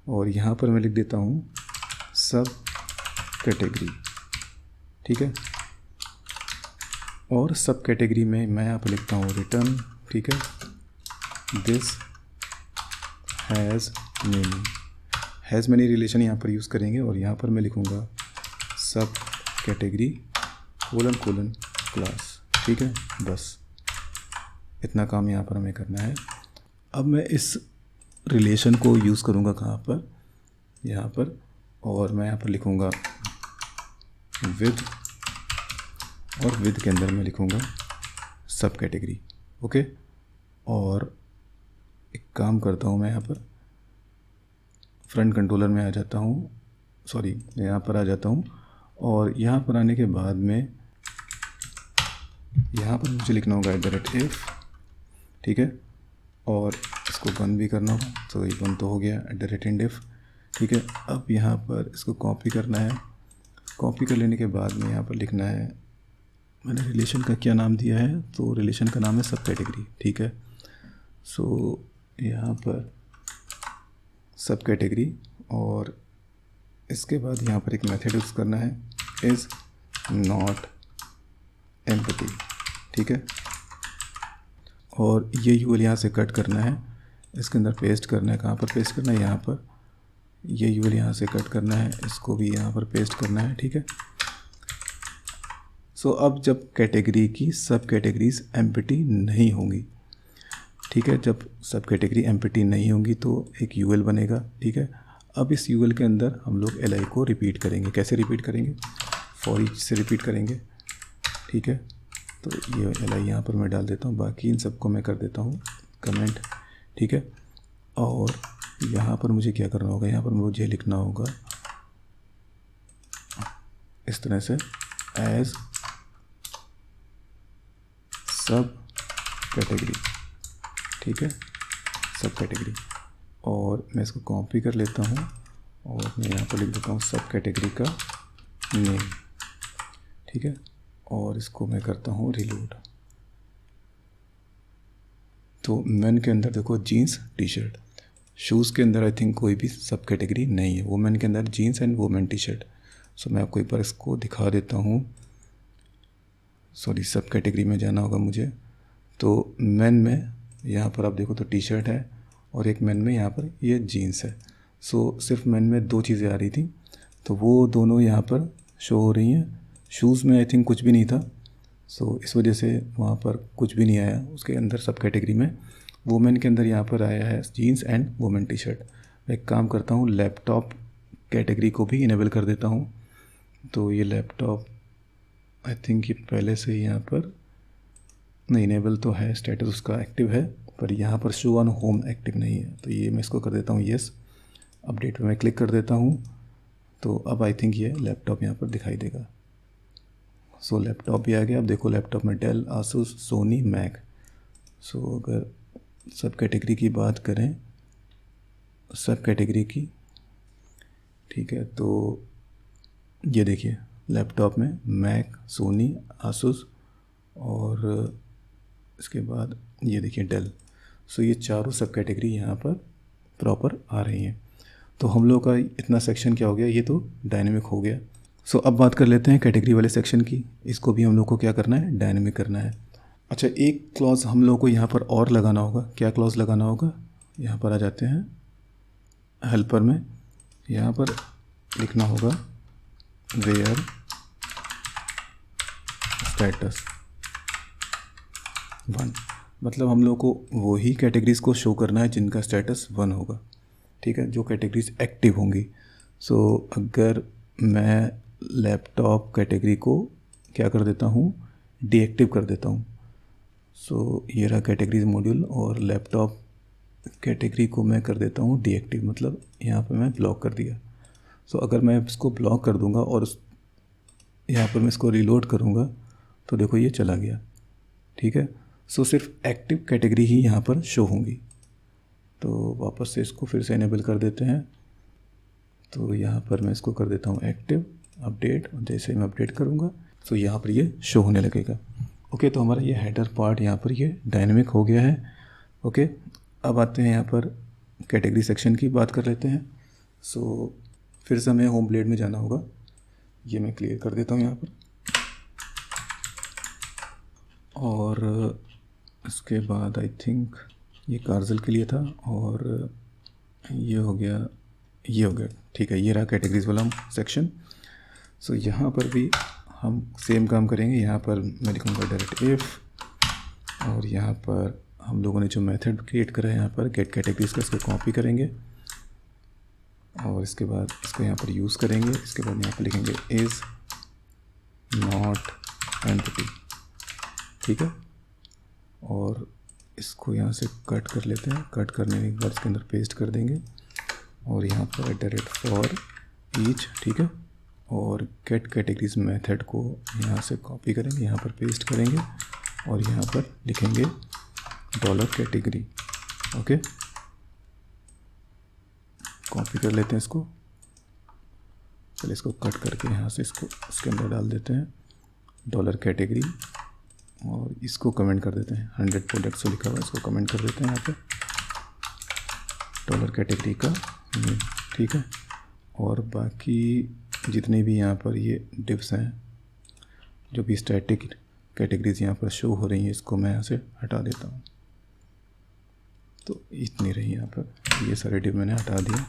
A: और यहाँ पर मैं लिख देता हूँ सब कैटेगरी, ठीक है। और सब कैटेगरी में मैं यहाँ पर लिखता हूँ रिटर्न, ठीक है, दिस हैज़ मैनी रिलेशन यहाँ पर यूज़ करेंगे और यहाँ पर मैं लिखूँगा सब कैटेगरी कोलन क्लास, ठीक है। बस इतना काम यहाँ पर हमें करना है। अब मैं इस रिलेशन को यूज़ करूँगा कहाँ पर, यहाँ पर, और मैं यहाँ पर लिखूँगा विद, और विद के अंदर मैं लिखूँगा सब कैटेगरी, ओके। और एक काम करता हूँ, मैं यहाँ पर फ्रंट कंट्रोलर में आ जाता हूँ, यहाँ पर आ जाता हूँ, और यहाँ पर आने के बाद में यहाँ पर मुझे लिखना होगा @if, ठीक है, और इसको बंद भी करना होगा। तो ये बंद तो हो गया @endif, ठीक है। अब यहाँ पर इसको कॉपी करना है। कॉपी कर लेने के बाद में यहाँ पर लिखना है, मैंने रिलेशन का क्या नाम दिया है, तो रिलेशन का नाम है सब कैटेगरी, ठीक है। सो यहाँ पर सब कैटेगरी, और इसके बाद यहाँ पर एक मेथड यूज़ करना है इज़ नॉट एम्पटी, ठीक है। और ये यूएल यहाँ से कट करना है, इसके अंदर पेस्ट करना है। कहाँ पर पेस्ट करना है, यहाँ पर। ये यूएल यहाँ से कट करना है, इसको भी यहाँ पर पेस्ट करना है, ठीक है। सो अब जब कैटेगरी की सब कैटेगरीज एम्पटी नहीं होंगी, ठीक है, जब सब कैटेगरी एम्पटी नहीं होंगी तो एक यूएल बनेगा, ठीक है। अब इस यूएल के अंदर हम लोग एल आई को रिपीट करेंगे। कैसे रिपीट करेंगे, फॉर ईच से रिपीट करेंगे, ठीक है। तो ये एल आई यहाँ पर मैं डाल देता हूँ, बाकी इन सबको मैं कर देता हूँ कमेंट, ठीक है। और यहाँ पर मुझे क्या करना होगा, यहाँ पर मुझे लिखना होगा इस तरह से एज सब कैटेगरी, ठीक है, सब कैटेगरी। और मैं इसको कॉपी कर लेता हूँ और मैं यहाँ पर लिख देता हूँ सब कैटेगरी का नेम, ठीक है। और इसको मैं करता हूँ रिलोड। तो मेन के अंदर देखो जीन्स टी शर्ट, शूज़ के अंदर आई थिंक कोई भी सब कैटेगरी नहीं है। वुमेन के अंदर jeans and women T shirt. So मैं आपको एक बार इसको दिखा देता हूँ। सब कैटेगरी में जाना होगा मुझे। तो मेन में यहाँ पर आप देखो तो टी शर्ट है और एक मेन में यहाँ पर ये जीन्स है। सिर्फ मेन में 2 चीज़ें आ रही थी, तो वो दोनों यहाँ पर शो हो रही हैं। शूज़ में आई थिंक कुछ भी नहीं था, इस वजह से वहाँ पर कुछ भी नहीं आया उसके अंदर सब कैटेगरी में। वुमेन के अंदर यहाँ पर आया है jeans and women T shirt. मैं एक काम करता हूँ, लैपटॉप कैटेगरी को भी इनेबल कर देता हूँ। तो ये लैपटॉप आई थिंक ये पहले से ही यहाँ पर नहीं, इनेबल तो है, स्टेटस उसका एक्टिव है, पर यहाँ पर शो ऑन होम एक्टिव नहीं है। तो ये मैं इसको कर देता हूँ येस। अपडेट पे मैं क्लिक कर देता हूँ, तो अब आई थिंक ये लैपटॉप यहाँ पर दिखाई देगा। लैपटॉप भी आ गया। अब देखो लैपटॉप में डेल, आसूस, सोनी, मैक। अगर सब कैटेगरी की बात करें, सब कैटेगरी की, ठीक है, तो ये देखिए लैपटॉप में मैक, सोनी, आसूस और इसके बाद ये देखिए डेल। ये चारों सब कैटेगरी यहाँ पर प्रॉपर आ रही हैं। तो हम लोग का इतना सेक्शन क्या हो गया, ये तो डायनेमिक हो गया। अब बात कर लेते हैं कैटेगरी वाले सेक्शन की। इसको भी हम लोग को क्या करना है, डायनेमिक करना है। अच्छा, एक क्लॉज हम लोग को यहाँ पर और लगाना होगा। क्या क्लॉज लगाना होगा, यहाँ पर आ जाते हैं हेल्पर में। यहाँ पर लिखना होगा वेयर स्टेटस 1। मतलब हम लोग को वही कैटेगरीज़ को शो करना है जिनका स्टेटस 1 होगा, ठीक है, जो कैटेगरीज एक्टिव होंगी। अगर मैं लैपटॉप कैटेगरी को क्या कर देता हूँ, डीएक्टिव कर देता हूँ। सो ये रहा कैटेगरीज मॉड्यूल, और लैपटॉप कैटेगरी को मैं कर देता हूँ डीएक्टिव, मतलब यहाँ पे मैं ब्लॉक कर दिया। सो अगर मैं इसको ब्लॉक कर दूँगा और यहाँ पर मैं इसको रीलोड करूँगा तो देखो ये चला गया, ठीक है। सो सिर्फ एक्टिव कैटेगरी ही यहाँ पर शो होंगी। तो वापस से इसको फिर से इनेबल कर देते हैं। तो यहाँ पर मैं इसको कर देता हूँ एक्टिव, अपडेट, और जैसे मैं अपडेट करूँगा तो यहाँ पर ये शो होने लगेगा। ओके, तो हमारा ये हेडर पार्ट यहाँ पर ये डायनेमिक हो गया है। ओके, अब आते हैं यहाँ पर कैटेगरी सेक्शन की बात कर लेते हैं। सो फिर से हमें होम ब्लेड में जाना होगा, ये मैं क्लियर कर देता हूँ यहाँ पर। और इसके बाद आई थिंक ये कार्जल के लिए था, और ये हो गया, ठीक है। ये रहा कैटेगरीज वाला सेक्शन। सो यहाँ पर भी हम सेम काम करेंगे। यहाँ पर मैं लिखूँगा डायरेक्ट इफ़, और यहाँ पर हम लोगों ने जो मेथड क्रिएट करा है यहाँ पर गेट कैटेगरीज का, इसको कॉपी करेंगे और इसके बाद इसको यहाँ पर यूज़ करेंगे। इसके बाद यहाँ पर लिखेंगे इज़ नॉट एंटिटी, ठीक है। और इसको यहाँ से कट कर लेते हैं। कट करने के बाद इसके अंदर पेस्ट कर देंगे, और यहाँ पर @for each, ठीक है। और गेट कैटेगरीज मेथड को यहाँ से कॉपी करेंगे, यहाँ पर पेस्ट करेंगे, और यहाँ पर लिखेंगे $कैटेगरी। ओके, कॉपी कर लेते हैं इसको। चलिए इसको कट करके यहाँ से इसको इसके अंदर डाल देते हैं $कैटेगरी, और इसको कमेंट कर देते हैं। 100 प्रोडक्ट्स जो लिखा हुआ है इसको कमेंट कर देते हैं यहाँ पे $कैटेगरी का, ठीक है। और बाकी जितने भी यहाँ पर ये डिव्स हैं, जो भी स्टैटिक कैटेगरीज यहाँ पर शो हो रही हैं, इसको मैं यहाँ से हटा देता हूँ। तो इतनी रही यहाँ पर, ये सारे डिव मैंने हटा दिया,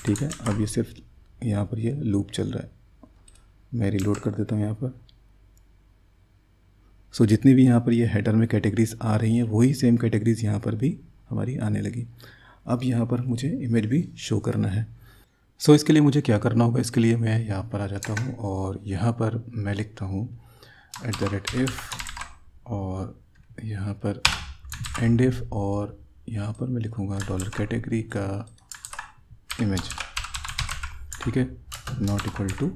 A: ठीक है। अब ये सिर्फ यहाँ पर ये लूप चल रहा है। मैं रिलोड कर देता हूँ यहाँ पर। सो जितनी भी यहाँ पर ये हेडर में कैटेगरीज आ रही हैं, वही सेम कैटेगरीज यहाँ पर भी हमारी आने लगी। अब यहाँ पर मुझे इमेज भी शो करना है। सो इसके लिए मुझे क्या करना होगा, इसके लिए मैं यहाँ पर आ जाता हूँ, और यहाँ पर मैं लिखता हूँ @if, और यहाँ पर endif, और यहाँ पर मैं लिखूँगा $कैटेगरी का इमेज, ठीक है, नॉट इक्वल टू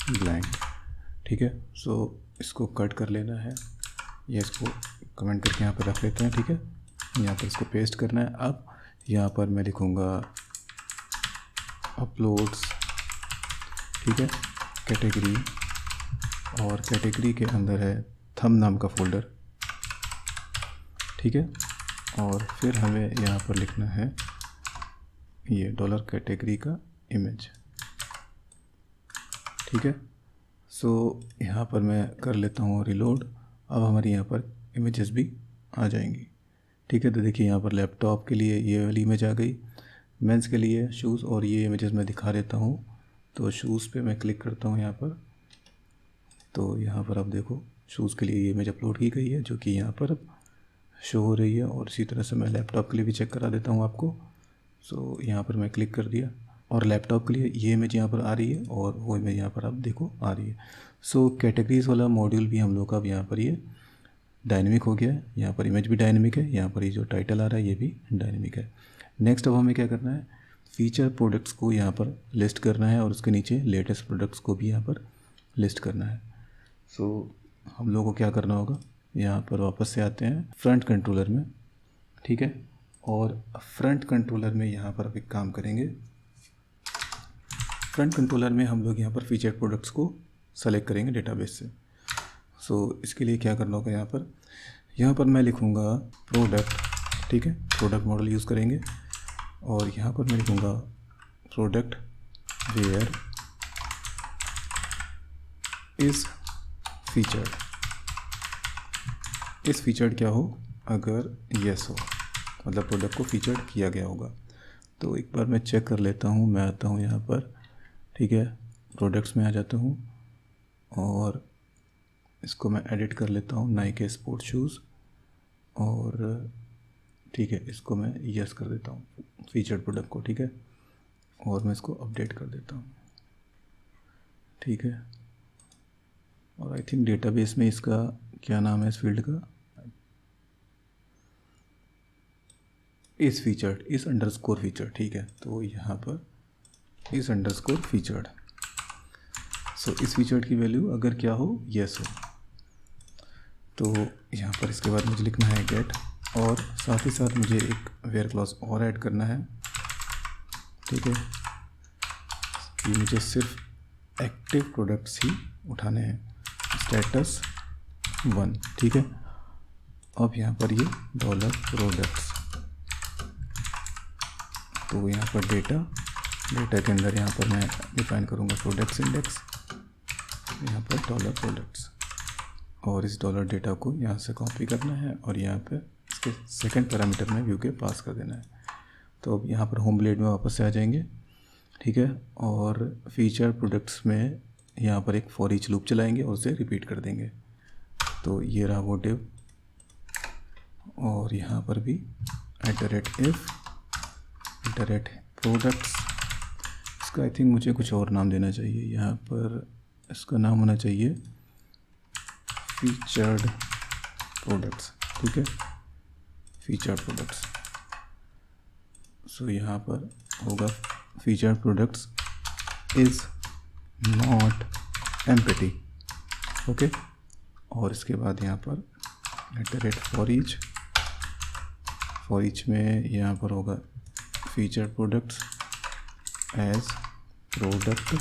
A: ब्लैंक, ठीक है। सो इसको कट कर लेना है, या इसको कमेंट करके यहाँ पर रख लेते हैं, ठीक है। यहाँ पर इसको पेस्ट करना है। अब यहाँ पर मैं लिखूँगा अपलोड्स, ठीक है, कैटेगरी, और कैटेगरी के अंदर है थंब नाम का फोल्डर, ठीक है। और फिर हमें यहाँ पर लिखना है ये $कैटेगरी का इमेज, ठीक है। सो यहाँ पर मैं कर लेता हूँ रिलोड। अब हमारी यहाँ पर इमेजेस भी आ जाएंगी, ठीक है। तो देखिए यहाँ पर लैपटॉप के लिए ये वाली इमेज आ गई, मेंस के लिए शूज़, और ये इमेजेस मैं दिखा देता हूँ। तो शूज़ पे मैं क्लिक करता हूँ यहाँ पर। तो यहाँ पर आप देखो शूज़ के लिए ये इमेज अपलोड की गई है, जो कि यहाँ पर अब शो हो रही है। और इसी तरह से मैं लैपटॉप के लिए भी चेक करा देता हूँ आपको। सो यहाँ पर मैं क्लिक कर दिया, और लैपटॉप के लिए ये इमेज यहाँ पर आ रही है, और वो इमेज यहाँ पर आप देखो आ रही है। सो कैटेगरीज़ वाला मॉड्यूल भी हम लोग का अब यहाँ पर ये डायनेमिक हो गया है। यहाँ पर इमेज भी डायनेमिक है, यहाँ पर ये जो टाइटल आ रहा है ये भी डायनेमिक है। नेक्स्ट अब हमें क्या करना है, फीचर प्रोडक्ट्स को यहाँ पर लिस्ट करना है, और उसके नीचे लेटेस्ट प्रोडक्ट्स को भी यहाँ पर लिस्ट करना है। सो हम लोगों को क्या करना होगा, यहाँ पर वापस से आते हैं फ्रंट कंट्रोलर में, ठीक है। और फ्रंट कंट्रोलर में यहाँ पर अब एक काम करेंगे। फ्रंट कंट्रोलर में हम लोग यहाँ पर फीचर प्रोडक्ट्स को सेलेक्ट करेंगे डेटाबेस से। सो इसके लिए क्या करना होगा, यहाँ पर मैं लिखूँगा प्रोडक्ट, ठीक है, प्रोडक्ट मॉडल यूज़ करेंगे। और यहाँ पर मैं लिखूँगा प्रोडक्ट वेयर इज़ फीचर्ड। इस फीचर्ड क्या हो, अगर येस हो, मतलब प्रोडक्ट को फीचर्ड किया गया होगा। तो एक बार मैं चेक कर लेता हूँ। मैं आता हूँ यहाँ पर, ठीक है, प्रोडक्ट्स में आ जाता हूँ, और इसको मैं एडिट कर लेता हूँ, नाइके स्पोर्ट शूज़, और ठीक है, इसको मैं यस कर देता हूँ फीचर्ड प्रोडक्ट को, ठीक है। और मैं इसको अपडेट कर देता हूँ, ठीक है। और आई थिंक डेटाबेस में इसका क्या नाम है इस फील्ड का, इस फीचर्ड, इस अंडरस्कोर फीचर, ठीक है। तो यहाँ पर इस अंडरस्कोर फीचर्ड, सो इस फीचर्ड की वैल्यू अगर क्या हो, येस हो, तो यहाँ पर इसके बाद मुझे लिखना है गेट, और साथ ही साथ मुझे एक वेयर क्लॉज और ऐड करना है, ठीक है, कि मुझे सिर्फ एक्टिव प्रोडक्ट्स ही उठाने हैं, स्टेटस 1, ठीक है। अब यहाँ पर ये डॉलर प्रोडक्ट्स, तो यहाँ पर डेटा के अंदर यहाँ पर मैं डिफाइन करूँगा प्रोडक्ट्स इंडेक्स, यहाँ पर डॉलर प्रोडक्ट्स, और इस डॉलर डेटा को यहाँ से कॉपी करना है और यहाँ पे इसके सेकंड पैरामीटर में व्यू के पास कर देना है। तो अब यहाँ पर होम ब्लेड में वापस से आ जाएंगे, ठीक है, और फीचर प्रोडक्ट्स में यहाँ पर एक फॉर ईच लूप चलाएंगे और उसे रिपीट कर देंगे। तो ये रहा वो डिव, और यहाँ पर भी @if प्रोडक्ट्स, इसका आई थिंक मुझे कुछ और नाम देना चाहिए, यहाँ पर इसका नाम होना चाहिए फीचर्ड प्रोडक्ट्स, ठीक है, फीचर्ड प्रोडक्ट्स। सो यहाँ पर होगा featured products is not empty, okay, और इसके बाद यहाँ पर फॉर ईच में यहाँ पर होगा फीचर्ड प्रोडक्ट्स एज प्रोडक्ट,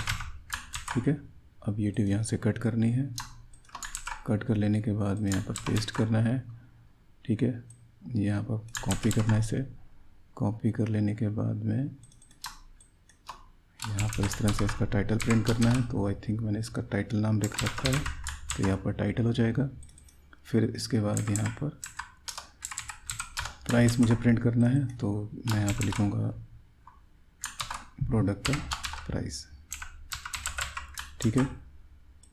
A: ठीक है। अब ये डिव यहाँ से कट करनी है, कट कर लेने के बाद में यहाँ पर पेस्ट करना है, ठीक है, यहाँ पर कॉपी करना है, इसे कॉपी कर लेने के बाद में यहाँ पर इस तरह से इसका टाइटल प्रिंट करना है। तो आई थिंक मैंने इसका टाइटल नाम लिख रखा है, तो यहाँ पर टाइटल हो जाएगा। फिर इसके बाद यहाँ पर प्राइस मुझे प्रिंट करना है, तो मैं यहाँ पर लिखूँगा प्रोडक्ट का प्राइस, ठीक है,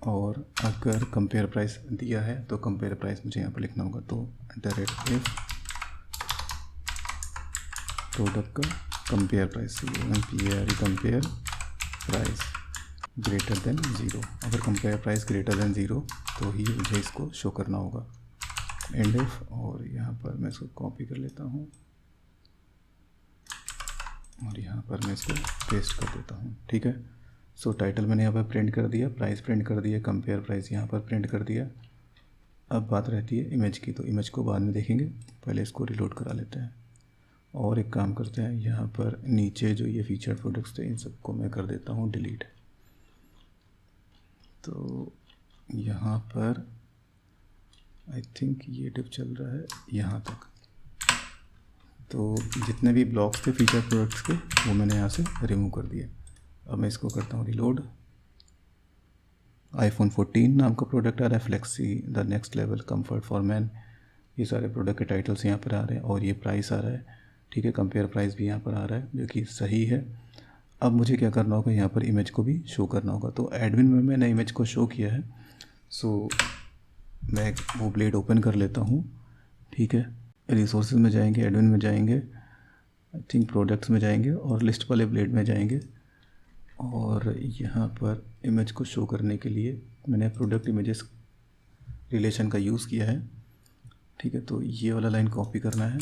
A: और अगर कंपेयर प्राइस दिया है तो कंपेयर प्राइस मुझे यहाँ पर लिखना होगा। तो @if प्रोडक्ट का compare price, compare price greater than 0, अगर कंपेयर प्राइस ग्रेटर देन 0 तो ही मुझे इसको शो करना होगा, एंड इफ, और यहाँ पर मैं इसको कॉपी कर लेता हूँ और यहाँ पर मैं इसको पेस्ट कर देता हूँ, ठीक है। सो टाइटल मैंने यहाँ पर प्रिंट कर दिया, प्राइस प्रिंट कर दिया, कंपेयर प्राइस यहाँ पर प्रिंट कर दिया। अब बात रहती है इमेज की, तो इमेज को बाद में देखेंगे, पहले इसको रिलोड करा लेते हैं। और एक काम करते हैं, यहाँ पर नीचे जो ये फीचर प्रोडक्ट्स थे इन सबको मैं कर देता हूँ डिलीट। तो यहाँ पर आई थिंक ये डिव चल रहा है यहाँ तक, तो जितने भी ब्लॉक्स थे फीचर प्रोडक्ट्स के वो मैंने यहाँ से रिमूव कर दिए। अब मैं इसको करता हूँ रिलोड। iPhone 14 नाम का प्रोडक्ट आ रहा है, flexi the next level comfort for man, ये सारे प्रोडक्ट के टाइटल्स यहाँ पर आ रहे हैं और ये प्राइस आ रहा है, ठीक है, कंपेयर प्राइस भी यहाँ पर आ रहा है जो कि सही है। अब मुझे क्या करना होगा, यहाँ पर इमेज को भी शो करना होगा। तो एडमिन में मैंने इमेज को शो किया है, सो मैं वो ब्लेड ओपन कर लेता हूँ, ठीक है। रिसोर्सेज में जाएंगे, एडमिन में जाएंगे, आई थिंक प्रोडक्ट्स में जाएंगे और लिस्ट वाले ब्लेड में जाएंगे, और यहाँ पर इमेज को शो करने के लिए मैंने प्रोडक्ट इमेजेस रिलेशन का यूज़ किया है, ठीक है। तो ये वाला लाइन कॉपी करना है,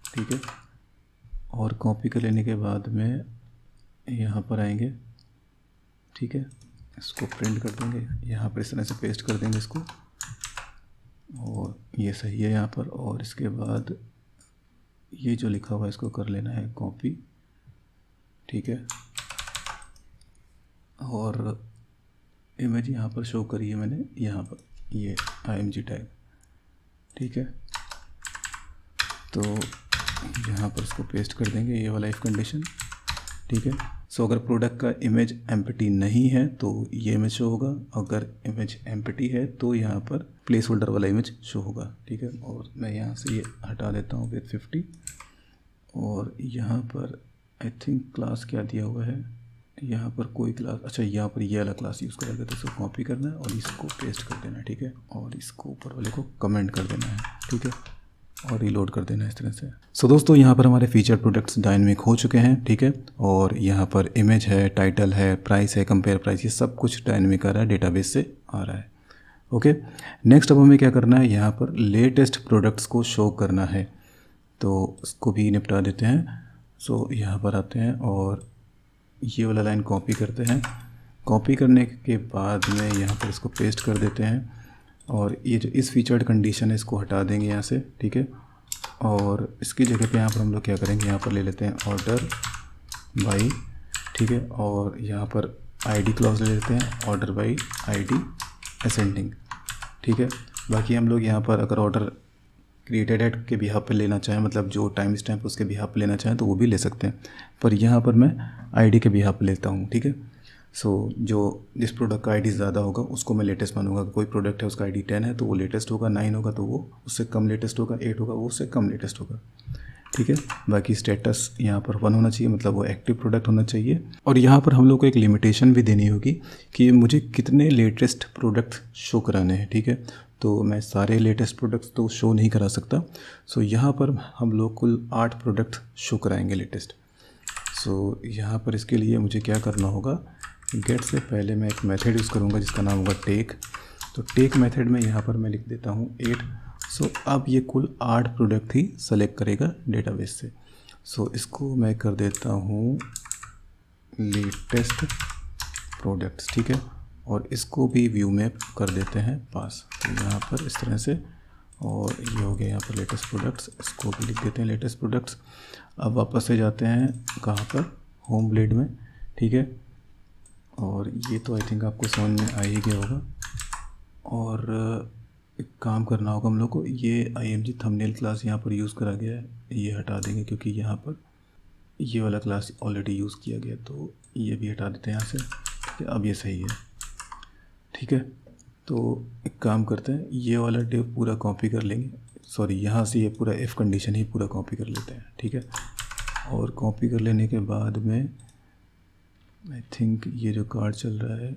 A: ठीक है, और कॉपी कर लेने के बाद में यहाँ पर आएंगे, ठीक है, इसको प्रिंट कर देंगे, यहाँ पर इस तरह से पेस्ट कर देंगे इसको, और ये सही है यहाँ पर। और इसके बाद ये जो लिखा हुआ है इसको कर लेना है कॉपी, ठीक है, और इमेज यहाँ पर शो करी है मैंने, यहाँ पर ये img टैग, ठीक है। तो यहाँ पर इसको पेस्ट कर देंगे, ये वाला इफ कंडीशन, ठीक है। सो अगर प्रोडक्ट का इमेज एम्प्टी नहीं है तो ये इमेज शो होगा, अगर इमेज एम्प्टी है तो यहाँ पर प्लेस होल्डर वाला इमेज शो होगा, ठीक है। और मैं यहाँ से ये हटा देता हूँ विथ 50, और यहाँ पर आई थिंक क्लास क्या दिया हुआ है, यहाँ पर कोई क्लास, अच्छा यहाँ पर ये वाला क्लास यूज़ करेगा, तो इसको कॉपी करना है और इसको पेस्ट कर देना है, ठीक है, और इसको ऊपर वाले को कमेंट कर देना है, ठीक है, और रीलोड कर देना है इस तरह से। सो दोस्तों यहाँ पर हमारे फीचर प्रोडक्ट्स डायनेमिक हो चुके हैं, ठीक है, और यहाँ पर इमेज है, टाइटल है, प्राइस है, कंपेयर प्राइस, ये सब कुछ डायनेमिक आ रहा है, डेटाबेस से आ रहा है। ओके, नेक्स्ट अब हमें क्या करना है, यहाँ पर लेटेस्ट प्रोडक्ट्स को शो करना है, तो उसको भी निपटा देते हैं। सो यहाँ पर आते हैं और ये वाला लाइन कॉपी करते हैं। कॉपी करने के बाद में यहाँ पर इसको पेस्ट कर देते हैं और ये जो इस फीचर्ड कंडीशन है इसको हटा देंगे यहाँ से, ठीक है। और इसकी जगह पे यहाँ पर हम लोग क्या करेंगे, यहाँ पर ले लेते हैं ऑर्डर बाई, ठीक है, और यहाँ पर आईडी क्लॉज ले लेते हैं, ऑर्डर बाई आईडी असेंडिंग, ठीक है। बाकी हम लोग यहाँ पर अगर ऑर्डर क्रिएटेड एट के बिहाफ पे लेना चाहें, मतलब जो टाइम स्टैम्प उसके बिहाफ पे लेना चाहें तो वो भी ले सकते हैं, पर यहाँ पर मैं आईडी के बिहाफ पे लेता हूँ, ठीक है। सो जो जिस प्रोडक्ट का आईडी ज़्यादा होगा उसको मैं लेटेस्ट मानूंगा। कोई प्रोडक्ट है उसका आईडी 10 है तो वो लेटेस्ट होगा, 9 होगा तो वो उससे कम लेटेस्ट होगा, 8 होगा वो उससे कम लेटेस्ट होगा, ठीक है। बाकी स्टेटस यहाँ पर 1 होना चाहिए, मतलब वो एक्टिव प्रोडक्ट होना चाहिए। और यहाँ पर हम लोग को एक लिमिटेशन भी देनी होगी कि मुझे कितने लेटेस्ट प्रोडक्ट शो कराने हैं, ठीक है। तो मैं सारे लेटेस्ट प्रोडक्ट्स तो शो नहीं करा सकता। सो यहाँ पर हम लोग कुल 8 प्रोडक्ट शो कराएंगे लेटेस्ट। सो यहाँ पर इसके लिए मुझे क्या करना होगा, गेट से पहले मैं एक मेथड यूज़ करूँगा जिसका नाम होगा टेक। तो टेक मेथड में यहाँ पर मैं लिख देता हूँ 8। सो अब ये कुल 8 प्रोडक्ट ही सेलेक्ट करेगा डेटाबेस से। सो इसको मैं कर देता हूँ लेटेस्ट प्रोडक्ट्स, ठीक है, और इसको भी व्यू में कर देते हैं पास। तो यहाँ पर इस तरह से, और ये हो गया यहाँ पर लेटेस्ट प्रोडक्ट्स, इसको भी लिख देते हैं लेटेस्ट प्रोडक्ट्स। अब वापस से जाते हैं कहाँ पर, होम ब्लेड में, ठीक है। और ये तो आई थिंक आपको समझ में आ ही गया होगा। और एक काम करना होगा हम लोग को, ये IMG थंबनेल क्लास यहाँ पर यूज़ करा गया है, ये हटा देंगे क्योंकि यहाँ पर ये वाला क्लास ऑलरेडी यूज़ किया गया, तो ये भी हटा देते हैं यहाँ से, ठीक है। अब ये सही है, ठीक है। तो एक काम करते हैं, ये वाला डिव पूरा कॉपी कर लेंगे, सॉरी यहाँ से ये पूरा इफ़ कंडीशन ही पूरा कॉपी कर लेते हैं, ठीक है। और कॉपी कर लेने के बाद में आई थिंक ये जो कार्ड चल रहा है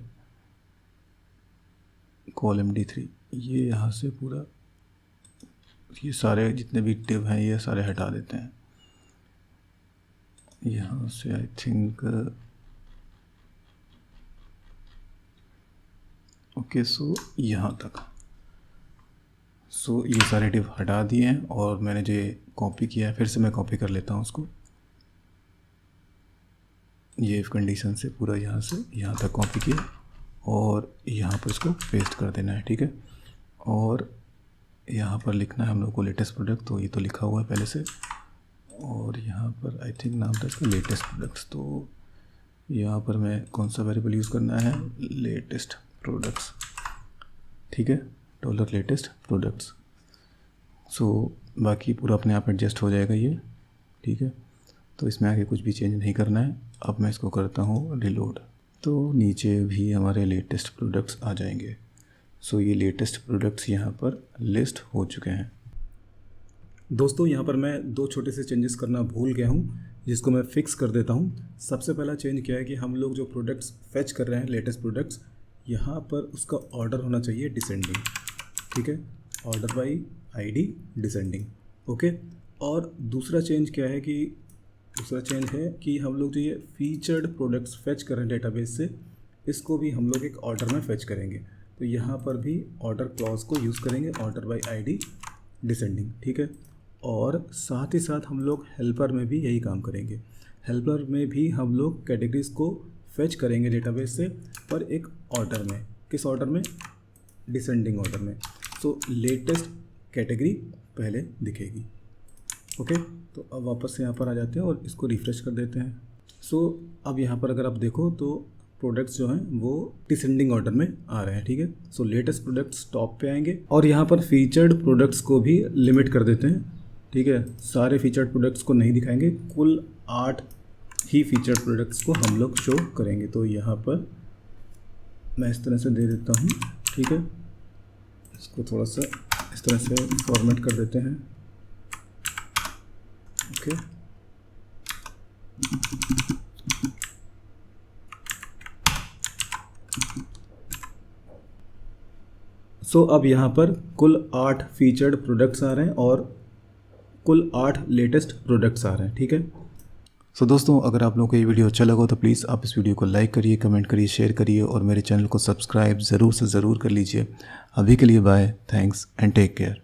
A: कॉलम D3, ये यहाँ से पूरा ये सारे जितने भी डिव हैं ये सारे हटा देते हैं यहाँ से। आई थिंक ओके, सो यहाँ तक। सो ये सारे डिव हटा दिए हैं और मैंने जो कॉपी किया है फिर से मैं कॉपी कर लेता हूँ उसको, ये इफ़ कंडीशन से पूरा यहाँ से यहाँ तक कॉपी किया और यहाँ पर इसको पेस्ट कर देना है, ठीक है। और यहाँ पर लिखना है हम लोग को लेटेस्ट प्रोडक्ट, तो ये तो लिखा हुआ है पहले से। और यहाँ पर आई थिंक नाम था इसका लेटेस्ट प्रोडक्ट्स, तो यहाँ पर मैं कौन सा वेरिएबल यूज़ करना है, लेटेस्ट प्रोडक्ट्स, ठीक है, डॉलर लेटेस्ट प्रोडक्ट्स। सो बाकी पूरा अपने आप एडजस्ट हो जाएगा ये, ठीक है। तो इसमें आगे कुछ भी चेंज नहीं करना है। अब मैं इसको करता हूँ रिलोड, तो नीचे भी हमारे लेटेस्ट प्रोडक्ट्स आ जाएंगे। सो ये लेटेस्ट प्रोडक्ट्स यहाँ पर लिस्ट हो चुके हैं। दोस्तों यहाँ पर मैं 2 छोटे से चेंजेस करना भूल गया हूँ, जिसको मैं फिक्स कर देता हूँ। सबसे पहला चेंज क्या है कि हम लोग जो प्रोडक्ट्स फेच कर रहे हैं लेटेस्ट प्रोडक्ट्स, यहाँ पर उसका ऑर्डर होना चाहिए डिसेंडिंग, ठीक है, order by ID descending, okay. और दूसरा चेंज क्या है कि हम लोग जो ये फीचर्ड प्रोडक्ट्स फेच कर रहे हैं डेटाबेस से, इसको भी हम लोग एक ऑर्डर में फेच करेंगे। तो यहाँ पर भी ऑर्डर क्लॉज को यूज़ करेंगे, ऑर्डर बाई आईडी डिसेंडिंग, ठीक है। और साथ ही साथ हम लोग हेल्पर में भी यही काम करेंगे। हेल्पर में भी हम लोग कैटेगरीज को फेच करेंगे डेटाबेस से, पर एक ऑर्डर में। किस ऑर्डर में? डिसेंडिंग ऑर्डर में। सो लेटेस्ट कैटेगरी पहले दिखेगी, ओके। तो अब वापस से यहाँ पर आ जाते हैं और इसको रिफ़्रेश कर देते हैं। सो अब यहाँ पर अगर आप देखो तो प्रोडक्ट्स जो हैं वो डिसेंडिंग ऑर्डर में आ रहे हैं, ठीक है। सो लेटेस्ट प्रोडक्ट्स टॉप पे आएंगे और यहाँ पर फीचर्ड प्रोडक्ट्स को भी लिमिट कर देते हैं, ठीक है। सारे फीचर्ड प्रोडक्ट्स को नहीं दिखाएंगे, कुल 8 ही फीचर्ड प्रोडक्ट्स को हम लोग शो करेंगे। तो यहाँ पर मैं इस तरह से दे देता हूँ, ठीक है। इसको थोड़ा सा इस तरह से फॉर्मेट कर देते हैं, ओके। सो अब यहाँ पर कुल 8 फीचर्ड प्रोडक्ट्स आ रहे हैं और कुल 8 लेटेस्ट प्रोडक्ट्स आ रहे हैं, ठीक है। सो दोस्तों, अगर आप लोगों को ये वीडियो अच्छा लगा तो प्लीज़ आप इस वीडियो को लाइक करिए, कमेंट करिए, शेयर करिए और मेरे चैनल को सब्सक्राइब ज़रूर से ज़रूर कर लीजिए। अभी के लिए bye, thanks and take care.